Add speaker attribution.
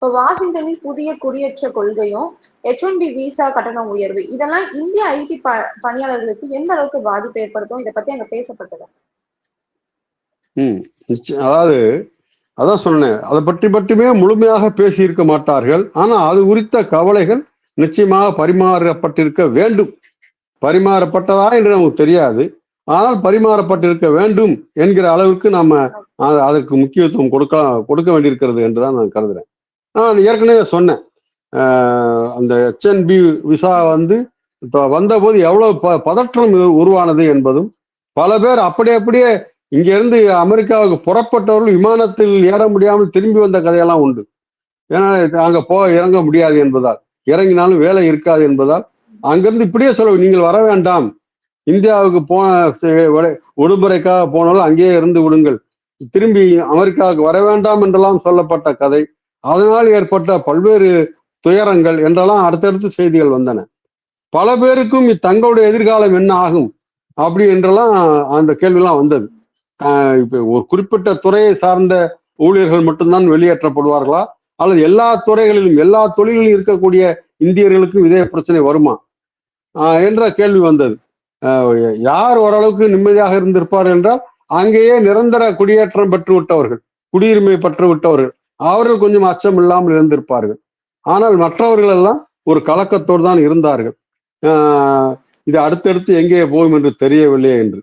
Speaker 1: இப்போ வாஷிங்டனின் புதிய குடியேற்ற கொள்கையும் H1B விசா கட்டண உயர்வு இதெல்லாம் இந்திய ஐடி பணியாளர்களுக்கு எந்த அளவுக்கு பாதிப்பு ஏற்படுத்தும்? இதை பத்தி அங்க பேசப்பட்டது.
Speaker 2: அதாவது அதான் சொன்னேன், அதை பற்றி மட்டுமே முழுமையாக பேசியிருக்க மாட்டார்கள். ஆனா அது குறித்த கவலைகள் நிச்சயமாக பரிமாறப்பட்டிருக்க வேண்டும். பரிமாறப்பட்டதா என்று நமக்கு தெரியாது, ஆனால் பரிமாறப்பட்டிருக்க வேண்டும் என்கிற அளவுக்கு நம்ம அதற்கு முக்கியத்துவம் கொடுக்க வேண்டியிருக்கிறது என்றுதான் நான் கருதுறேன். நான் ஏற்கனவே சொன்னேன், அந்த H1B விசா வந்தபோது எவ்வளவு பதற்றம் உருவானது என்பதும், பல பேர் அப்படியே இங்க இருந்து அமெரிக்காவுக்கு புறப்பட்டவர்கள் விமானத்தில் ஏற முடியாமல் திரும்பி வந்த கதையெல்லாம் உண்டு. ஏன்னா அங்க இறங்க முடியாது என்பதால், இறங்கினாலும் வேலை இருக்காது என்பதால் அங்கிருந்து இப்படியே நீங்கள் வர வேண்டாம், இந்தியாவுக்கு விடுமுறைக்காக போனாலும் அங்கேயே இருந்து விடுங்கள், திரும்பி அமெரிக்காவுக்கு வர வேண்டாம் என்றெல்லாம் சொல்லப்பட்ட கதை, அதனால் ஏற்பட்ட பல்வேறு துயரங்கள் என்றெல்லாம் அடுத்தடுத்து செய்திகள் வந்தன. பல பேருக்கும் தங்களுடைய எதிர்காலம் என்ன ஆகும் அப்படி என்றெல்லாம் அந்த கேள்வியெல்லாம் வந்தது. இப்ப ஒரு குறிப்பிட்ட துறையை சார்ந்த ஊழியர்கள் மட்டும்தான் வெளியேற்றப்படுவார்களா, அல்லது எல்லா துறைகளிலும் எல்லா தொழில்களிலும் இருக்கக்கூடிய இந்தியர்களுக்கும் இதே பிரச்சனை வருமா என்ற கேள்வி வந்தது. யார் ஓரளவுக்கு நிம்மதியாக இருந்திருப்பார் என்றால், அங்கேயே நிரந்தர குடியேற்றம் பெற்று விட்டவர்கள், குடியுரிமை பெற்று விட்டவர்கள், அவர்கள் கொஞ்சம் அச்சம் இல்லாமல் இருந்திருப்பார்கள். ஆனால் மற்றவர்கள் எல்லாம் ஒரு கலக்கத்தோடு தான் இருந்தார்கள். இது அடுத்தடுத்து எங்கே போகும் என்று தெரியவில்லை என்று.